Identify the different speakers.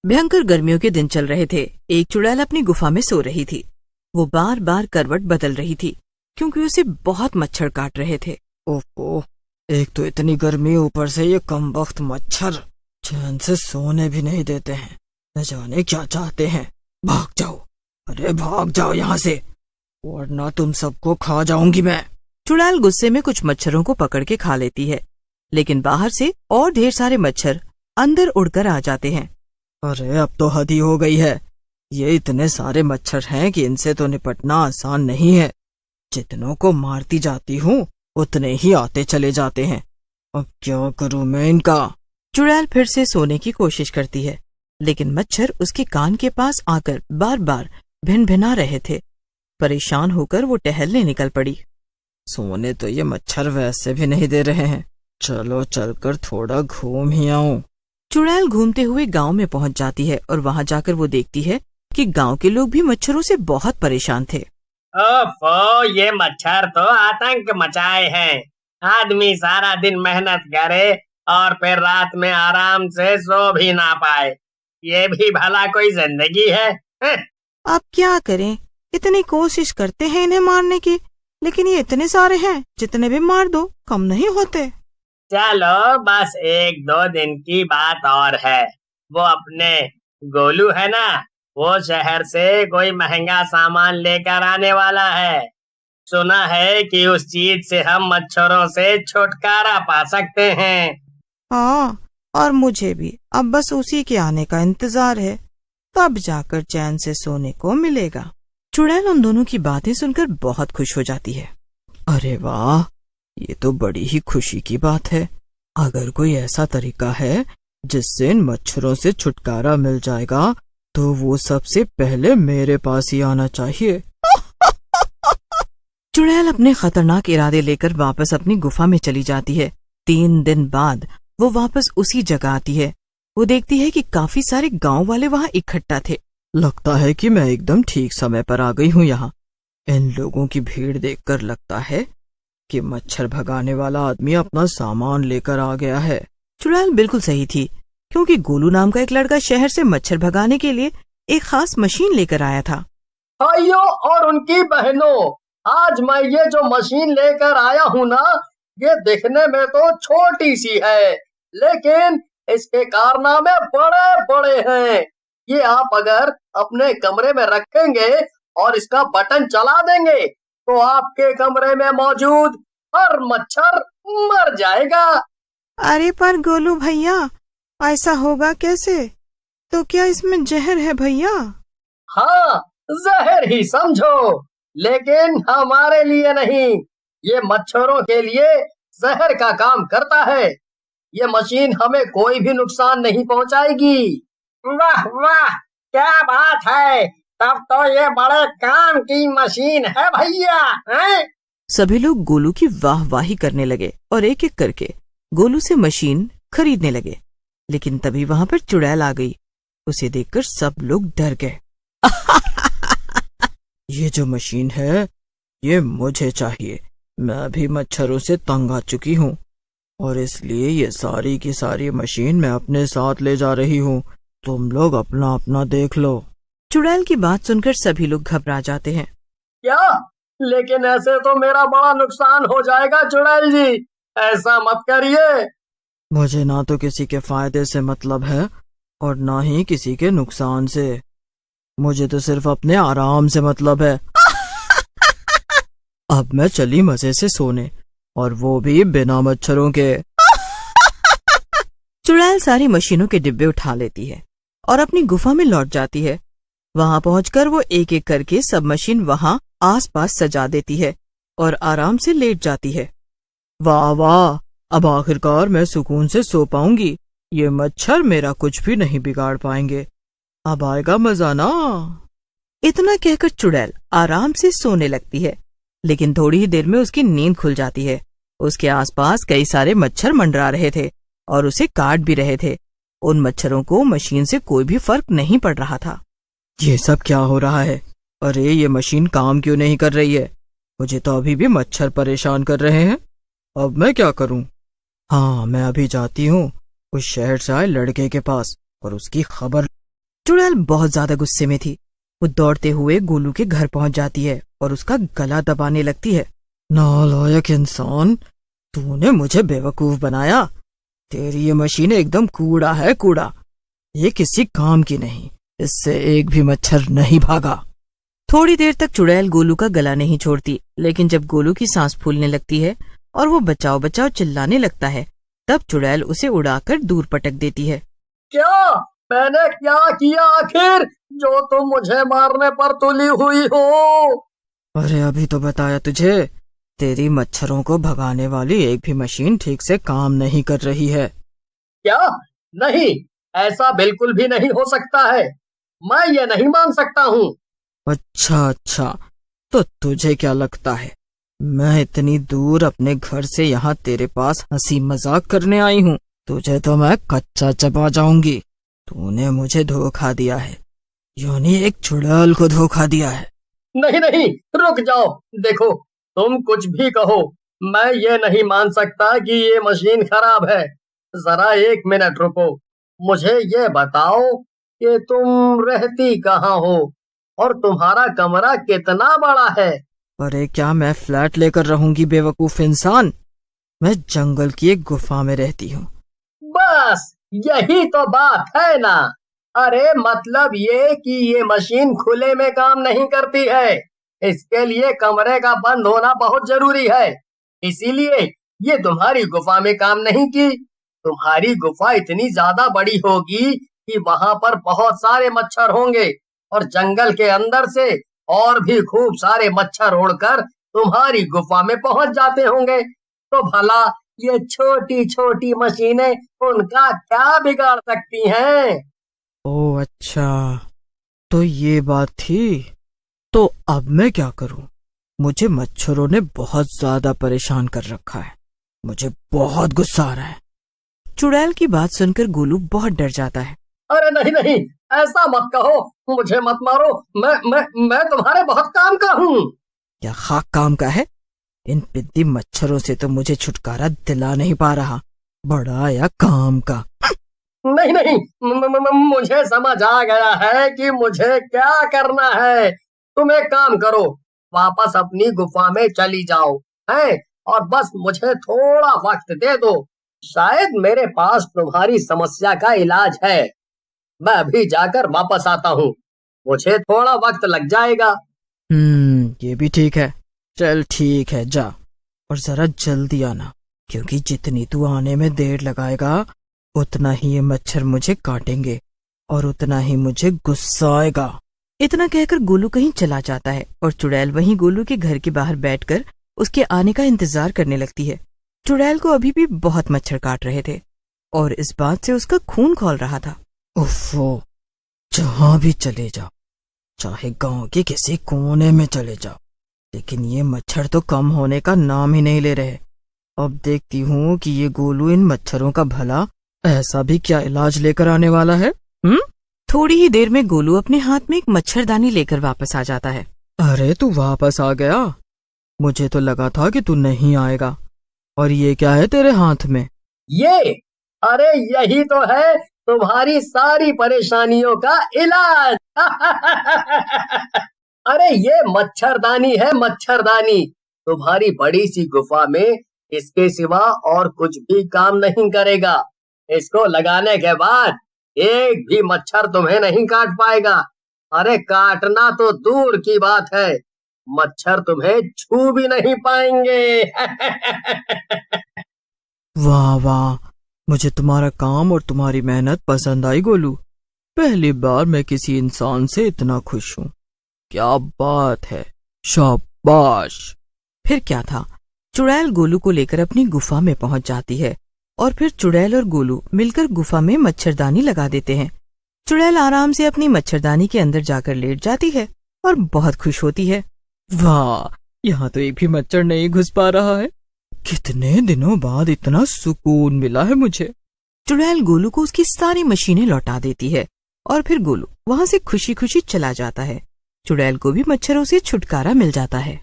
Speaker 1: भयंकर गर्मियों के दिन चल रहे थे। एक चुड़ैल अपनी गुफा में सो रही थी। वो बार बार करवट बदल रही थी क्योंकि उसे बहुत मच्छर काट रहे थे।
Speaker 2: ओहो, एक तो इतनी गर्मी, ऊपर से ये कमबख्त मच्छर चैन से सोने भी नहीं देते हैं। न जाने क्या चाहते हैं। भाग जाओ, अरे भाग जाओ यहाँ से, वरना तुम सबको खा जाऊंगी मैं।
Speaker 1: चुड़ैल गुस्से में कुछ मच्छरों को पकड़ के खा लेती है, लेकिन बाहर से और ढेर सारे मच्छर अंदर उड़कर आ जाते हैं।
Speaker 2: अरे अब तो हद ही हो गई है। ये इतने सारे मच्छर हैं कि इनसे तो निपटना आसान नहीं है। जितनों को मारती जाती हूँ उतने ही आते चले जाते हैं। अब क्या करूँ मैं इनका।
Speaker 1: चुड़ैल फिर से सोने की कोशिश करती है, लेकिन मच्छर उसके कान के पास आकर बार बार भिन-भिना रहे थे। परेशान होकर वो टहलने निकल पड़ी।
Speaker 2: सोने तो ये मच्छर वैसे भी नहीं दे रहे हैं। चलो चलकर थोड़ा घूम ही आऊं।
Speaker 1: चुड़ैल घूमते हुए गांव में पहुंच जाती है और वहां जाकर वो देखती है कि गांव के लोग भी मच्छरों से बहुत परेशान थे।
Speaker 3: ओफो, ये मच्छर तो आतंक मचाए हैं। आदमी सारा दिन मेहनत करे और फिर रात में आराम से सो भी ना पाए। ये भी भला कोई जिंदगी है?
Speaker 1: अब क्या करें, इतनी कोशिश करते हैं इन्हें मारने की, लेकिन ये इतने सारे हैं, जितने भी मार दो कम नहीं होते।
Speaker 3: चलो बस 1-2 दिन की बात और है। वो अपने गोलू है ना, वो शहर से कोई महंगा सामान लेकर आने वाला है। सुना है कि उस चीज से हम मच्छरों से छुटकारा पा सकते हैं।
Speaker 1: हाँ, और मुझे भी अब बस उसी के आने का इंतजार है, तब जाकर चैन से सोने को मिलेगा। चुड़ैल उन दोनों की बातें सुनकर बहुत खुश हो जाती है।
Speaker 2: अरे वाह, ये तो बड़ी ही खुशी की बात है। अगर कोई ऐसा तरीका है जिससे इन मच्छरों से छुटकारा मिल जाएगा तो वो सबसे पहले मेरे पास ही आना चाहिए।
Speaker 1: चुड़ैल अपने खतरनाक इरादे लेकर वापस अपनी गुफा में चली जाती है। 3 दिन बाद वो वापस उसी जगह आती है। वो देखती है कि काफी सारे गांव वाले वहाँ इकट्ठा थे।
Speaker 2: लगता है कि मैं एकदम ठीक समय पर आ गई हूँ यहाँ। इन लोगों की भीड़ देखकर लगता है कि मच्छर भगाने वाला आदमी अपना सामान लेकर आ गया है।
Speaker 1: चुड़ैल बिल्कुल सही थी, क्योंकि गोलू नाम का एक लड़का शहर से मच्छर भगाने के लिए एक खास मशीन लेकर आया था।
Speaker 4: भाइयों और उनकी बहनों, आज मैं ये जो मशीन लेकर आया हूँ ना, ये दिखने में तो छोटी सी है, लेकिन इसके कारनामे बड़े बड़े हैं। ये आप अगर अपने कमरे में रखेंगे और इसका बटन चला देंगे तो आपके कमरे में मौजूद हर मच्छर मर जाएगा।
Speaker 1: अरे पर गोलू भैया, ऐसा होगा कैसे? तो क्या इसमें जहर है भैया?
Speaker 4: हाँ, जहर ही समझो, लेकिन हमारे लिए नहीं, ये मच्छरों के लिए जहर का काम करता है। ये मशीन हमें कोई भी नुकसान नहीं पहुंचाएगी।
Speaker 3: वाह वाह, क्या बात है, तब तो ये बड़े काम की मशीन है भैया।
Speaker 1: सभी लोग गोलू की वाहवाही करने लगे और एक एक करके गोलू से मशीन खरीदने लगे। लेकिन तभी वहाँ पर चुड़ैल आ गई। उसे देखकर सब लोग डर गए।
Speaker 2: ये जो मशीन है ये मुझे चाहिए। मैं भी मच्छरों से तंग आ चुकी हूँ और इसलिए ये सारी की सारी मशीन मैं अपने साथ ले जा रही हूँ। तुम लोग अपना अपना देख लो।
Speaker 1: चुड़ैल की बात सुनकर सभी लोग घबरा जाते हैं।
Speaker 4: क्या? लेकिन ऐसे तो मेरा बड़ा नुकसान हो जाएगा चुड़ैल जी, ऐसा मत करिए।
Speaker 2: मुझे ना तो किसी के फायदे से मतलब है और ना ही किसी के नुकसान से। मुझे तो सिर्फ अपने आराम से मतलब है। अब मैं चली मजे से सोने, और वो भी बिना मच्छरों के।
Speaker 1: चुड़ैल सारी मशीनों के डिब्बे उठा लेती है और अपनी गुफा में लौट जाती है। वहां पहुंचकर वो एक एक करके सब मशीन वहां आसपास सजा देती है और आराम से लेट जाती है।
Speaker 2: वाह वाह, अब आखिरकार मैं सुकून से सो पाऊंगी। ये मच्छर मेरा कुछ भी नहीं बिगाड़ पाएंगे। अब आएगा मजा ना।
Speaker 1: इतना कहकर चुड़ैल आराम से सोने लगती है, लेकिन थोड़ी ही देर में उसकी नींद खुल जाती है। उसके आसपास कई सारे मच्छर मंडरा रहे थे और उसे काट भी रहे थे। उन मच्छरों को मशीन से कोई भी फर्क नहीं पड़ रहा था।
Speaker 2: ये सब क्या हो रहा है? अरे ये मशीन काम क्यों नहीं कर रही है? मुझे तो अभी भी मच्छर परेशान कर रहे हैं। अब मैं क्या करूं? हाँ, मैं अभी जाती हूँ उस शहर से आए लड़के के पास और उसकी खबर
Speaker 1: चुड़ैल बहुत ज्यादा गुस्से में थी। वो दौड़ते हुए गोलू के घर पहुंच जाती है और उसका गला दबाने लगती है।
Speaker 2: नालायक इंसान, तूने मुझे बेवकूफ बनाया। तेरी ये मशीन एकदम कूड़ा है, कूड़ा। ये किसी काम की नहीं, इससे एक भी मच्छर नहीं भागा।
Speaker 1: थोड़ी देर तक चुड़ैल गोलू का गला नहीं छोड़ती, लेकिन जब गोलू की सांस फूलने लगती है और वो बचाओ बचाओ चिल्लाने लगता है, तब चुड़ैल उसे उड़ाकर दूर पटक देती है।
Speaker 4: क्या मैंने क्या किया आखिर, जो तुम मुझे मारने पर तुली हुई हो?
Speaker 2: अरे अभी तो बताया तुझे, तेरी मच्छरों को भगाने वाली एक भी मशीन ठीक से काम नहीं कर रही है।
Speaker 4: क्या? नहीं, ऐसा बिल्कुल भी नहीं हो सकता है। मैं ये नहीं मान सकता हूँ।
Speaker 2: अच्छा, तो तुझे क्या लगता है मैं इतनी दूर अपने घर से यहाँ तेरे पास हंसी मजाक करने आई हूँ? तुझे तो मैं कच्चा चबा जाऊंगी। तूने मुझे धोखा दिया है, यानी एक चुड़ैल को धोखा दिया है।
Speaker 4: नहीं नहीं, रुक जाओ। देखो, तुम कुछ भी कहो, मैं ये नहीं मान सकता कि ये मशीन खराब है। जरा एक मिनट रुको, मुझे ये बताओ कि तुम रहती कहाँ हो और तुम्हारा कमरा कितना बड़ा है?
Speaker 2: अरे क्या मैं फ्लैट लेकर रहूंगी बेवकूफ इंसान? मैं जंगल की एक गुफा में रहती हूँ।
Speaker 4: बस यही तो बात है ना। अरे मतलब ये कि ये मशीन खुले में काम नहीं करती है। इसके लिए कमरे का बंद होना बहुत जरूरी है। इसीलिए ये तुम्हारी गुफा में काम नहीं की। तुम्हारी गुफा इतनी ज्यादा बड़ी होगी कि वहां पर बहुत सारे मच्छर होंगे और जंगल के अंदर से और भी खूब सारे मच्छर उड़कर तुम्हारी गुफा में पहुंच जाते होंगे। तो भला ये छोटी छोटी मशीनें उनका क्या बिगाड़ सकती हैं?
Speaker 2: ओह अच्छा, तो ये बात थी। तो अब मैं क्या करूं? मुझे मच्छरों ने बहुत ज्यादा परेशान कर रखा है। मुझे बहुत गुस्सा आ रहा है।
Speaker 1: चुड़ैल की बात सुनकर गोलू बहुत डर जाता है।
Speaker 4: अरे नहीं नहीं, ऐसा मत कहो, मुझे मत मारो। मैं तुम्हारे बहुत काम का हूँ।
Speaker 2: क्या खाक काम का है? इन पिद्दी मच्छरों से तो मुझे छुटकारा दिला नहीं पा रहा, बड़ा या काम का।
Speaker 4: नहीं नहीं, मुझे समझ आ गया है कि मुझे क्या करना है। तुम एक काम करो, वापस अपनी गुफा में चली जाओ, हैं? और बस मुझे थोड़ा वक्त दे दो। शायद मेरे पास तुम्हारी समस्या का इलाज है। मैं अभी जाकर वापस आता हूँ। मुझे थोड़ा वक्त लग जाएगा।
Speaker 2: ये भी ठीक है। चल ठीक है, जा, और जरा जल्दी आना, क्योंकि जितनी तू आने में देर लगाएगा उतना ही ये मच्छर मुझे काटेंगे और उतना ही मुझे गुस्सा आएगा।
Speaker 1: इतना कहकर गोलू कहीं चला जाता है और चुड़ैल वहीं गोलू के घर के बाहर बैठकर उसके आने का इंतजार करने लगती है। चुड़ैल को अभी भी बहुत मच्छर काट रहे थे और इस बात से उसका खून खौल रहा था।
Speaker 2: उफ़ो, जहाँ भी चले जाओ, चाहे गांव के किसी कोने में चले जाओ, लेकिन ये मच्छर तो कम होने का नाम ही नहीं ले रहे। अब देखती हूँ कि ये गोलू इन मच्छरों का भला ऐसा भी क्या इलाज लेकर आने वाला है।
Speaker 1: थोड़ी ही देर में गोलू अपने हाथ में एक मच्छरदानी लेकर वापस आ जाता है।
Speaker 2: अरे तू वापस आ गया? मुझे तो लगा था कि तू नहीं आएगा। और ये क्या है तेरे हाथ में?
Speaker 4: ये, अरे यही तो है तुम्हारी सारी परेशानियों का इलाज। अरे ये मच्छरदानी है, मच्छरदानी। तुम्हारी बड़ी सी गुफा में इसके सिवा और कुछ भी काम नहीं करेगा। इसको लगाने के बाद एक भी मच्छर तुम्हें नहीं काट पाएगा। अरे काटना तो दूर की बात है, मच्छर तुम्हें छू भी नहीं पाएंगे।
Speaker 2: वाह वाह, मुझे तुम्हारा काम और तुम्हारी मेहनत पसंद आई गोलू। पहली बार मैं किसी इंसान से इतना खुश हूँ। क्या बात है, शाबाश।
Speaker 1: फिर क्या था, चुड़ैल गोलू को लेकर अपनी गुफा में पहुंच जाती है और फिर चुड़ैल और गोलू मिलकर गुफा में मच्छरदानी लगा देते हैं। चुड़ैल आराम से अपनी मच्छरदानी के अंदर जाकर लेट जाती है और बहुत खुश होती है।
Speaker 2: वाह, यहाँ तो एक भी मच्छर नहीं घुस पा रहा है। कितने दिनों बाद इतना सुकून मिला है मुझे।
Speaker 1: चुड़ैल गोलू को उसकी सारी मशीनें लौटा देती है और फिर गोलू वहाँ से खुशी खुशी चला जाता है। चुड़ैल को भी मच्छरों से छुटकारा मिल जाता है।